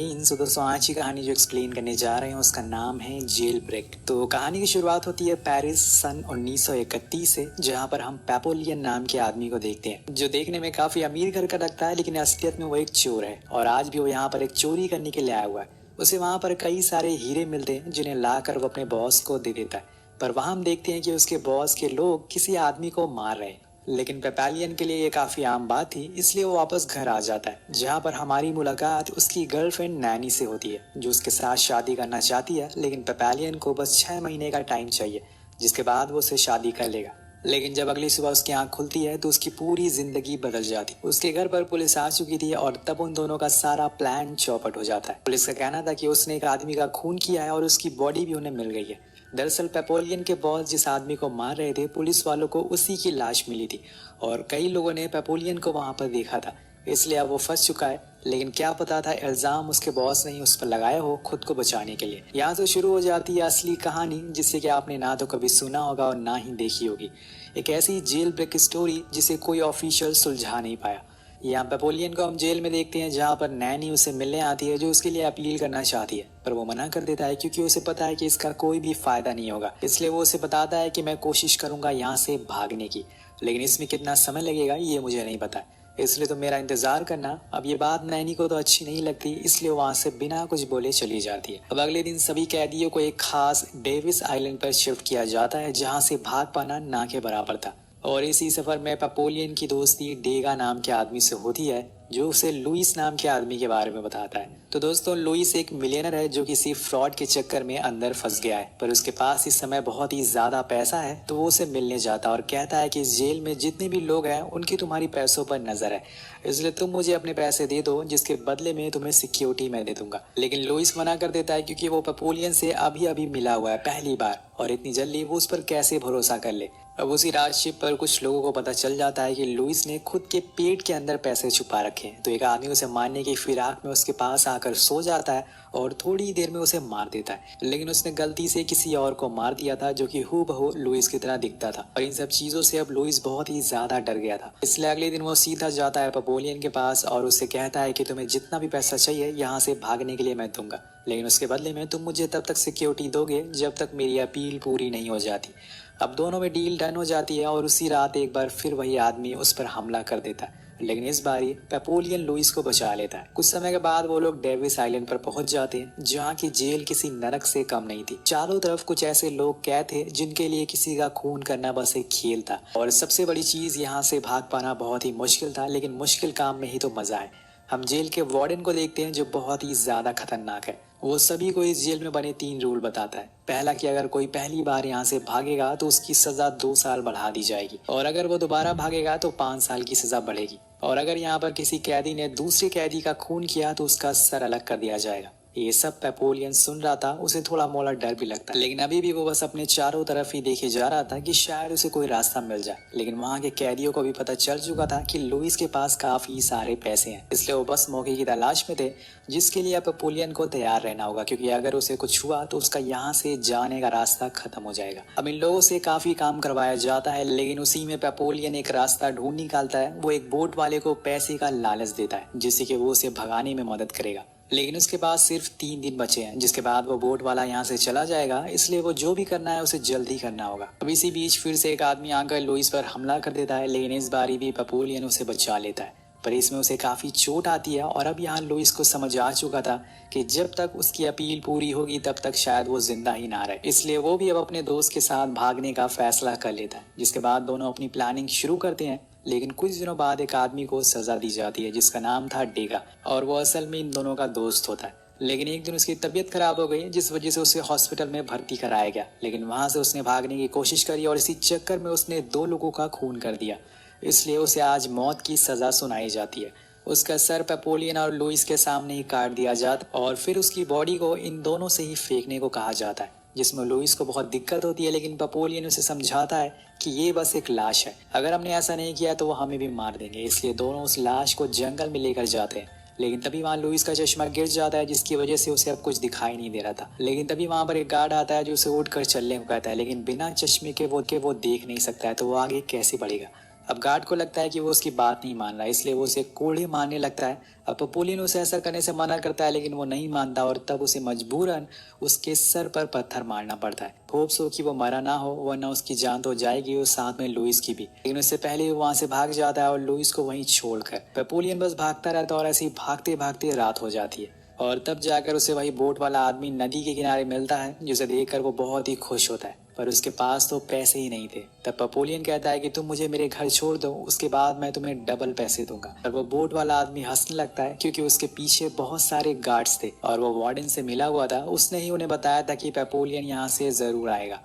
सो दोस्तों आज की कहानी जो एक्सप्लेन करने जा रहे हैं उसका नाम है जेल ब्रेक। तो कहानी की शुरुआत होती है पेरिस सन 1931 से, जहां पर हम पेपोलियन नाम के आदमी को देखते हैं जो देखने में काफी अमीर घर का लगता है, लेकिन असलियत में वो एक चोर है और आज भी वो यहाँ पर एक चोरी करने के लिए आया हुआ है। उसे वहाँ पर कई सारे हीरे मिलते हैं जिन्हें लाकर वो अपने बॉस को दे देता है, पर वहाँ हम देखते हैं कि उसके बॉस के लोग किसी आदमी को मार रहे हैं। लेकिन पेपालियन के लिए ये काफी आम बात थी, इसलिए वो वापस घर आ जाता है, जहाँ पर हमारी मुलाकात उसकी गर्लफ्रेंड नैनी से होती है जो उसके साथ शादी करना चाहती है। लेकिन पेपालियन को बस 6 महीने का टाइम चाहिए, जिसके बाद वो उसे शादी कर लेगा। लेकिन जब अगली सुबह उसकी आंख खुलती है तो उसकी पूरी जिंदगी बदल जाती। उसके घर पर पुलिस आ चुकी थी और तब उन दोनों का सारा प्लान चौपट हो जाता है। पुलिस का कहना था कि उसने एक आदमी का खून किया है और उसकी बॉडी भी उन्हें मिल गई है। दरअसल पेपोलियन के बॉस जिस आदमी को मार रहे थे, पुलिस वालों को उसी की लाश मिली थी और कई लोगों ने पेपोलियन को वहां पर देखा था, इसलिए अब वो फंस चुका है। लेकिन क्या पता था इल्जाम उसके बॉस ने ही उस पर लगाया हो खुद को बचाने के लिए। यहाँ से शुरू हो जाती है असली कहानी, जिससे कि आपने ना तो कभी सुना होगा और ना ही देखी होगी। एक ऐसी जेल ब्रेक स्टोरी जिसे कोई ऑफिशियल सुलझा नहीं पाया। यहाँ पेपोलियन को हम जेल में देखते हैं, जहाँ पर नैनी उसे मिलने आती है जो उसके लिए अपील करना चाहती है, पर वो मना कर देता है क्योंकि उसे पता है कि इसका कोई भी फायदा नहीं होगा। इसलिए वो उसे बताता है कि मैं कोशिश करूंगा यहाँ से भागने की, लेकिन इसमें कितना समय लगेगा ये मुझे नहीं पता, इसलिए तो मेरा इंतजार करना। अब ये बात नैनी को तो अच्छी नहीं लगती, इसलिए वहां से बिना कुछ बोले चली जाती है। अब अगले दिन सभी कैदियों को एक खास डेविस आइलैंड पर शिफ्ट किया जाता है, जहाँ से भाग पाना ना के बराबर था। और इसी सफर में पेपोलियन की दोस्ती डेगा नाम के आदमी से होती है, जो उसे लुइस नाम के आदमी के बारे में बताता है। तो दोस्तों, लुइस एक मिलियनर है जो किसी फ्रॉड के चक्कर में अंदर फंस गया है, पर उसके पास इस समय बहुत ही ज्यादा पैसा है। तो वो उसे मिलने जाता है और कहता है कि इस जेल में जितने भी लोग हैं उनकी तुम्हारी पैसों पर नजर है, इसलिए तुम मुझे अपने पैसे दे दो, जिसके बदले में तुम्हें सिक्योरिटी मैं दे दूंगा। लेकिन लुइस मना कर देता है क्योंकि वो पेपोलियन से अभी अभी मिला हुआ है पहली बार, और इतनी जल्दी वो उस पर कैसे भरोसा कर ले। अब उसी रात शिप पर कुछ लोगों को पता चल जाता है कि लुइस ने खुद के पेट के अंदर पैसे छुपा रखे हैं। तो एक आदमी उसे मारने की फिराक में उसके पास आकर सो जाता है और थोड़ी देर में उसे मार देता है, लेकिन उसने गलती से किसी और को मार दिया था जो कि हूबहू लुइस की तरह दिखता था। और इन सब चीजों से अब लुइस बहुत ही ज्यादा डर गया था, इसलिए अगले दिन वो सीधा जाता है पेपोलियन के पास और उससे कहता है कि तुम्हें जितना भी पैसा चाहिए यहाँ से भागने के लिए मैं दूंगा, लेकिन उसके बदले में तुम मुझे तब तक सिक्योरिटी दोगे जब तक मेरी अपील पूरी नहीं हो जाती। अब दोनों में डील डन हो जाती है और उसी रात एक बार फिर वही आदमी उस पर हमला कर देता है, लेकिन इस बारी पेपोलियन लुइस को बचा लेता है। कुछ समय के बाद वो लोग डेविस आइलैंड पर पहुंच जाते हैं, जहाँ की जेल किसी नरक से कम नहीं थी। चारों तरफ कुछ ऐसे लोग कैद थे जिनके लिए किसी का खून करना बस एक खेल था, और सबसे बड़ी चीज यहाँ से भाग पाना बहुत ही मुश्किल था, लेकिन मुश्किल काम में ही तो मजा है। हम जेल के वार्डन को देखते हैं जो बहुत ही ज्यादा खतरनाक है। वो सभी को इस जेल में बने 3 रूल बताता है। पहला कि अगर कोई पहली बार यहाँ से भागेगा तो उसकी सजा 2 साल बढ़ा दी जाएगी, और अगर वो दोबारा भागेगा तो 5 साल की सजा बढ़ेगी, और अगर यहाँ पर किसी कैदी ने दूसरे कैदी का खून किया तो उसका सर अलग कर दिया जाएगा। ये सब पेपोलियन सुन रहा था, उसे थोड़ा मोड़ा डर भी लगता, लेकिन अभी भी वो बस अपने चारों तरफ ही देखे जा रहा था कि शायद उसे कोई रास्ता मिल जाए। लेकिन वहाँ के कैदियों को भी पता चल चुका था कि लुइस के पास काफी सारे पैसे हैं, इसलिए वो बस मौके की तलाश में थे, जिसके लिए पेपोलियन को तैयार रहना होगा, क्योंकि अगर उसे कुछ हुआ तो उसका यहाँ से जाने का रास्ता खत्म हो जाएगा। अब इन लोगों से काफी काम करवाया जाता है, लेकिन उसी में पेपोलियन एक रास्ता ढूंढ निकालता है। वो एक बोट वाले को पैसे का लालच देता है, जिससे कि वो उसे भगाने में मदद करेगा। लेकिन उसके पास सिर्फ 3 दिन बचे हैं, जिसके बाद वो बोट वाला यहाँ से चला जाएगा, इसलिए वो जो भी करना है उसे जल्दी करना होगा। अब इसी बीच फिर से एक आदमी आकर लुइस पर हमला कर देता है, लेकिन इस बारी भी पेपोलियन उसे बचा लेता है, पर इसमें उसे काफी चोट आती है। और अब यहाँ लुइस को समझ आ चुका था कि जब तक उसकी अपील पूरी होगी तब तक शायद वो जिंदा ही ना रहे, इसलिए वो भी अब अपने दोस्त के साथ भागने का फैसला कर लेता है। जिसके बाद दोनों अपनी प्लानिंग शुरू करते हैं, लेकिन कुछ दिनों बाद एक आदमी को सजा दी जाती है जिसका नाम था डेगा, और वो असल में इन दोनों का दोस्त होता है। लेकिन एक दिन उसकी तबीयत खराब हो गई, जिस वजह से उसे हॉस्पिटल में भर्ती कराया गया, लेकिन वहां से उसने भागने की कोशिश करी और इसी चक्कर में उसने 2 लोगों का खून कर दिया, इसलिए उसे आज मौत की सजा सुनाई जाती है। उसका सर पेपोलियन और लुइस के सामने ही काट दिया जाता और फिर उसकी बॉडी को इन दोनों से ही फेंकने को कहा जाता है, जिसमें लुइस को बहुत दिक्कत होती है, लेकिन पेपोलियन उसे समझाता है कि ये बस एक लाश है, अगर हमने ऐसा नहीं किया तो वो हमें भी मार देंगे, इसलिए दोनों उस लाश को जंगल में लेकर जाते हैं। लेकिन तभी वहाँ लुइस का चश्मा गिर जाता है, जिसकी वजह से उसे अब कुछ दिखाई नहीं दे रहा था। लेकिन तभी वहाँ पर एक गार्ड आता है जो उसे उठकर चलने को कहता है, लेकिन बिना चश्मे के वो देख नहीं सकता है, तो वो आगे कैसे बढ़ेगा। अब गार्ड को लगता है कि वो उसकी बात नहीं मान रहा है, इसलिए वो उसे कोड़े मारने लगता है। अब पेपोलियन उसे ऐसा करने से मना करता है, लेकिन वो नहीं मानता और तब उसे मजबूरन उसके सर पर पत्थर मारना पड़ता है। होप्स हो कि वो मरा ना हो, वरना उसकी जान तो जाएगी और साथ में लुइस की भी। लेकिन उससे पहले वो वहां से भाग जाता है और लुइस को वहीं छोड़कर। पेपोलियन बस भागता रहता है और ऐसे ही भागते भागते रात हो जाती है और तब जाकर उसे वही बोट वाला आदमी नदी के किनारे मिलता है, जिसे देखकर वो बहुत ही खुश होता है। पर उसके पास तो पैसे ही नहीं थे। तब पेपोलियन कहता है कि तुम मुझे मेरे घर छोड़ दो, उसके बाद मैं तुम्हें डबल पैसे दूंगा। तब वो बोट वाला आदमी हंसने लगता है, क्योंकि उसके पीछे बहुत सारे गार्ड्स थे और वो वार्डन से मिला हुआ था। उसने ही उन्हें बताया था कि पेपोलियन यहाँ से जरूर आएगा।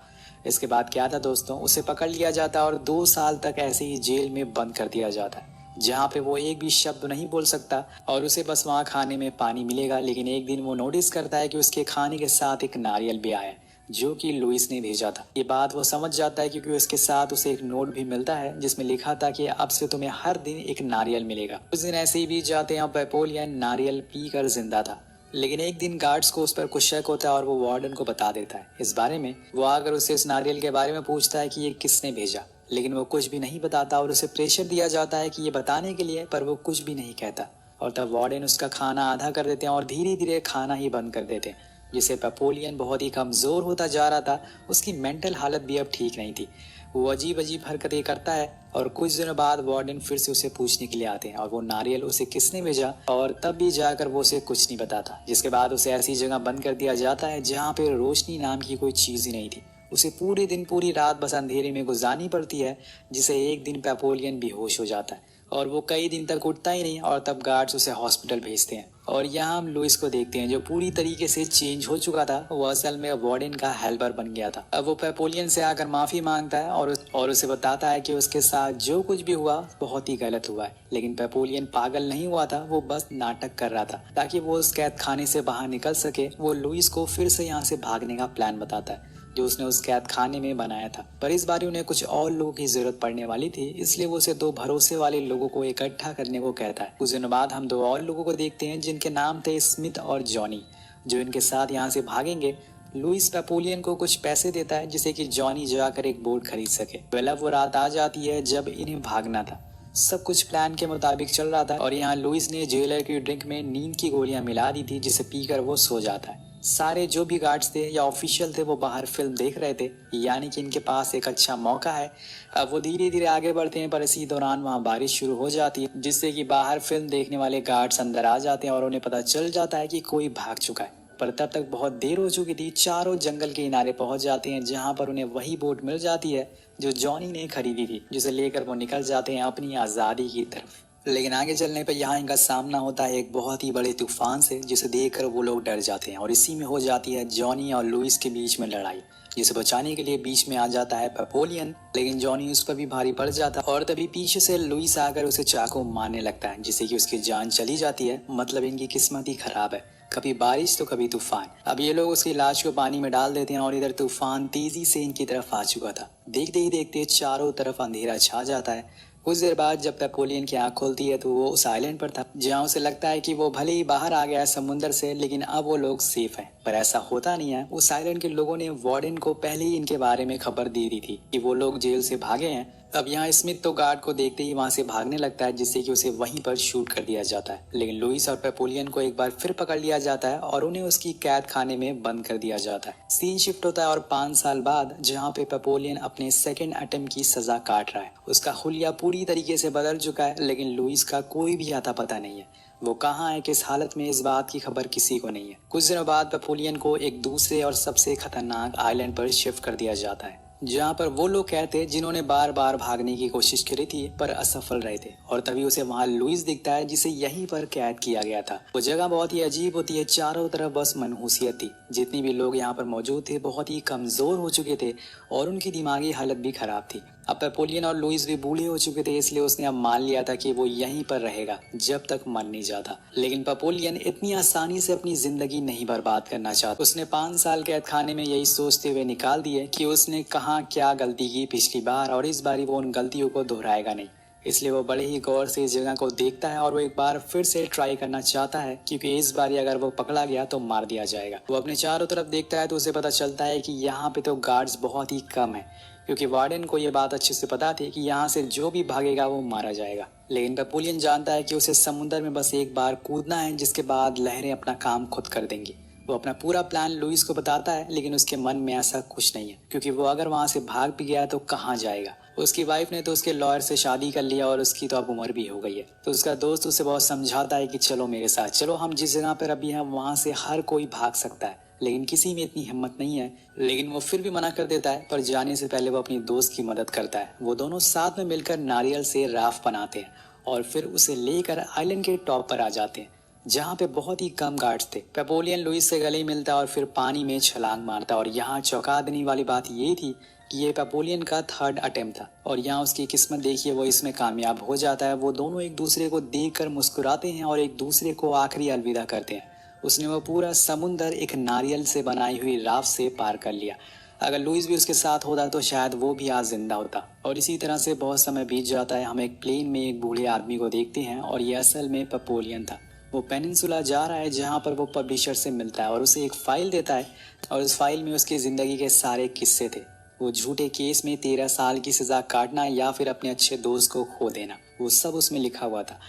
इसके बाद क्या था दोस्तों, उसे पकड़ लिया जाता और 2 साल तक ऐसे ही जेल में बंद कर दिया जाता है, जहाँ पे वो एक भी शब्द नहीं बोल सकता और उसे बस वहाँ खाने में पानी मिलेगा। लेकिन एक दिन वो नोटिस करता है कि उसके खाने के साथ एक नारियल भी आया, जो कि लुइस ने भेजा था। ये बात वो समझ जाता है, क्योंकि उसके साथ उसे एक नोट भी मिलता है जिसमें लिखा था कि अब से तुम्हें हर दिन एक नारियल मिलेगा। कुछ दिन ऐसे ही बीत जाते हैं और पेपोलियन नारियल पीकर जिंदा था। लेकिन एक दिन गार्ड्स को उस पर कुछ शक होता है और वो वार्डन को बता देता है इस बारे में। वो आकर उसे इस नारियल के बारे में पूछता है कि ये किसने भेजा, लेकिन वो कुछ भी नहीं बताता और उसे प्रेशर दिया जाता है कि ये बताने के लिए, पर वो कुछ भी नहीं कहता। और तब वार्डन उसका खाना आधा कर देते हैं और धीरे धीरे खाना ही बंद कर देते हैं, जिससे पेपोलियन बहुत ही कमजोर होता जा रहा था। उसकी मेंटल हालत भी अब ठीक नहीं थी। वो अजीब अजीब हरकतें करता है और कुछ दिनों बाद वार्डन फिर से उसे पूछने के लिए आते हैं और वो नारियल उसे किसने भेजा, और तब भी जाकर वो उसे कुछ नहीं बताता। जिसके बाद उसे ऐसी जगह बंद कर दिया जाता है जहाँ पे रोशनी नाम की कोई चीज ही नहीं थी। उसे पूरे दिन पूरी रात बस अंधेरे में गुजारनी पड़ती है, जिसे एक दिन पेपोलियन बेहोश हो जाता है और वो कई दिन तक उठता ही नहीं। और तब गार्ड्स उसे हॉस्पिटल भेजते हैं और यहाँ हम लुइस को देखते हैं, जो पूरी तरीके से चेंज हो चुका था। वो असल में वार्डन का हेल्पर बन गया था। अब वो पेपोलियन से आकर माफी मांगता है और उसे बताता है कि उसके साथ जो कुछ भी हुआ बहुत ही गलत हुआ है। लेकिन पेपोलियन पागल नहीं हुआ था, वो बस नाटक कर रहा था ताकि वो उस कैद खाने से बाहर निकल सके। वो लुइस को फिर से यहाँ से भागने का प्लान बताता है जो उसने उस कैद खाने में बनाया था। पर इस बार उन्हें कुछ और लोगों की जरूरत पड़ने वाली थी, इसलिए वो उसे 2 भरोसे वाले लोगों को इकट्ठा करने को कहता है। कुछ दिनों बाद हम 2 और लोगों को देखते हैं जिनके नाम थे स्मिथ और जॉनी, जो इनके साथ यहाँ से भागेंगे। लुइस पेपोलियन को कुछ पैसे देता है जिससे कि जॉनी जाकर एक बोट खरीद सके। पहले वो रात आ जाती है जब इन्हें भागना था। सब कुछ प्लान के मुताबिक चल रहा था और यहाँ लुइस ने जेलर की ड्रिंक में नींद की गोलियां मिला दी थी, जिसे पीकर वो सो जाता है। सारे जो भी गार्ड्स थे या ऑफिशियल थे वो बाहर फिल्म देख रहे थे, यानी कि इनके पास एक अच्छा मौका है। अब वो धीरे धीरे आगे बढ़ते हैं, पर इसी दौरान वहाँ बारिश शुरू हो जाती है, जिससे कि बाहर फिल्म देखने वाले गार्ड्स अंदर आ जाते हैं और उन्हें पता चल जाता है कि कोई भाग चुका है। पर तब तक बहुत देर हो चुकी थी। चारों जंगल के किनारे पहुंच जाते हैं, जहां पर उन्हें वही बोट मिल जाती है जो जॉनी ने खरीदी थी, जिसे लेकर वो निकल जाते हैं अपनी आज़ादी की तरफ। लेकिन आगे चलने पर यहाँ इनका सामना होता है एक बहुत ही बड़े तूफान से, जिसे देखकर वो लोग डर जाते हैं और इसी में हो जाती है जॉनी और लुइस के बीच में लड़ाई, जिसे बचाने के लिए बीच में आ जाता है पेपोलियन। लेकिन जॉनी उस पर भी भारी पड़ जाता है और तभी पीछे से लुइस आकर उसे चाकू मारने लगता है, जिससे कि उसकी जान चली जाती है। मतलब इनकी किस्मत ही खराब है, कभी बारिश तो कभी तूफान। अब ये लोग उसकी लाश को पानी में डाल देते हैं और इधर तूफान तेजी से इनकी तरफ आ चुका था। देखते ही देखते चारों तरफ अंधेरा छा जाता है। कुछ देर बाद जब पेपोलियन की आंख खुलती है तो वो उस आइलैंड पर था, जहाँ उसे लगता है कि वो भले ही बाहर आ गया है समुंदर से, लेकिन अब वो लोग सेफ हैं। पर ऐसा होता नहीं है। उस आइलैंड के लोगों ने वार्डन को पहले ही इनके बारे में खबर दे दी थी कि वो लोग जेल से भागे हैं। अब यहाँ स्मिथ तो गार्ड को देखते ही वहां से भागने लगता है, जिससे कि उसे वहीं पर शूट कर दिया जाता है। लेकिन लुइस और पेपोलियन को एक बार फिर पकड़ लिया जाता है और उन्हें उसकी कैद खाने में बंद कर दिया जाता है। सीन शिफ्ट होता है और 5 साल बाद, जहाँ पे पेपोलियन अपने सेकंड अटेम्प्ट की सजा काट रहा है। उसका हुलिया पूरी तरीके से बदल चुका है, लेकिन लुइस का कोई भी आता पता नहीं है। वो कहाँ है, किस हालत में, इस बात की खबर किसी को नहीं है। कुछ दिनों बाद पेपोलियन को एक दूसरे और सबसे खतरनाक आइलैंड पर शिफ्ट कर दिया जाता है, जहाँ पर वो लोग कहते जिन्होंने बार बार भागने की कोशिश करी थी पर असफल रहे थे। और तभी उसे वहाँ लुइस दिखता है, जिसे यहीं पर कैद किया गया था। वो जगह बहुत ही अजीब होती है, चारों तरफ बस मनहूसियत थी। जितने भी लोग यहाँ पर मौजूद थे बहुत ही कमजोर हो चुके थे और उनकी दिमागी हालत भी खराब थी। अब पेपोलियन और लुइस भी बूढ़े हो चुके थे, इसलिए उसने अब मान लिया था कि वो यहीं पर रहेगा जब तक मर नहीं जाता। लेकिन पेपोलियन इतनी आसानी से अपनी जिंदगी नहीं बर्बाद करना चाहता। उसने 5 साल कैद खाने में यही सोचते हुए निकाल दिए कि उसने कहाँ क्या गलती की पिछली बार और इस बार वो उन गलतियों को दोहराएगा नहीं। इसलिए वो बड़े ही गौर से इस जगह को देखता है और वो एक बार फिर से ट्राई करना चाहता है, क्योंकि इस बार अगर वो पकड़ा गया तो मार दिया जाएगा। वो अपने चारों तरफ देखता है तो उसे पता चलता है कि यहाँ पे तो गार्ड्स बहुत ही कम है, क्योंकि वार्डन को ये बात अच्छे से पता थी कि यहाँ से जो भी भागेगा वो मारा जाएगा। लेकिन नेपोलियन जानता है कि उसे समुद्र में बस एक बार कूदना है, जिसके बाद लहरें अपना काम खुद कर देंगी। वो अपना पूरा प्लान लुइस को बताता है, लेकिन उसके मन में ऐसा कुछ नहीं है, क्योंकि वो अगर वहाँ से भाग भी गया तो कहाँ जाएगा। उसकी वाइफ ने तो उसके लॉयर से शादी कर लिया और उसकी तो अब उम्र भी हो गई है। तो उसका दोस्त उसे बहुत समझाता है कि चलो मेरे साथ चलो, हम जिस जगह पर अभी हैं वहाँ से हर कोई भाग सकता है, लेकिन किसी में इतनी हिम्मत नहीं है। लेकिन वो फिर भी मना कर देता है, पर जाने से पहले वो अपनी दोस्त की मदद करता है। वो दोनों साथ में मिलकर नारियल से राफ्ट बनाते हैं और फिर उसे लेकर आइलैंड के टॉप पर आ जाते हैं, जहाँ पे बहुत ही कम गार्ड्स थे। नेपोलियन लुइस से गले मिलता है और फिर पानी में छलांग मारता है। और यहाँ चौंका देने वाली बात ये थी कि ये नेपोलियन का 3rd अटेम्प्ट था और यहाँ उसकी किस्मत देखिए, वो इसमें कामयाब हो जाता है। वो दोनों एक दूसरे को देखकर मुस्कुराते हैं और एक दूसरे को आखिरी अलविदा करते हैं। उसने वो पूरा समुंदर एक नारियल से बनाई हुई राफ्ट से पार कर लिया। अगर लुइस भी उसके साथ होता तो शायद वो भी आज जिंदा होता। और इसी तरह से बहुत समय बीत जाता है। हम एक प्लेन में एक बूढ़े आदमी को देखते हैं और ये असल में नेपोलियन था। वो पेनिनसुला जा रहा है, जहाँ पर वो पब्लिशर से मिलता है और उसे एक फाइल देता है और उस फाइल में उसकी ज़िंदगी के सारे किस्से थे। वो झूठे केस में 13 साल की सज़ा काटना या फिर अपने अच्छे दोस्त को खो देना, वो सब उसमें लिखा हुआ था।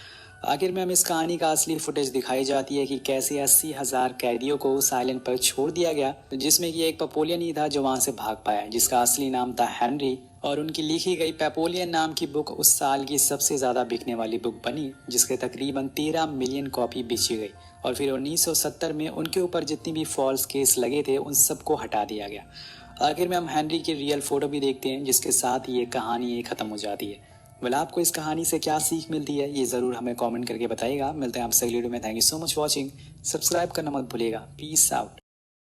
आखिर में हमें इस कहानी का असली फुटेज दिखाई जाती है कि कैसे 80,000 कैदियों को उस आइलैंड पर छोड़ दिया गया, जिसमें कि एक नेपोलियन ही था जो वहां से भाग पाया, जिसका असली नाम था हेनरी। और उनकी लिखी गई नेपोलियन नाम की बुक उस साल की सबसे ज़्यादा बिकने वाली बुक बनी, जिसके तकरीबन 13 मिलियन कॉपी बेची गई। और फिर 1970 में उनके ऊपर जितनी भी फॉल्स केस लगे थे उन सबको हटा दिया गया। आखिर में हम हेनरी की रियल फोटो भी देखते हैं, जिसके साथ ये कहानी ख़त्म हो जाती है। आपको इस कहानी से क्या सीख मिलती है, ये ज़रूर हमें कमेंट करके बताइएगा। मिलते हैं आपसे अगली वीडियो में। Thank you so much watching. Subscribe करना मत भूलिएगा। Peace out.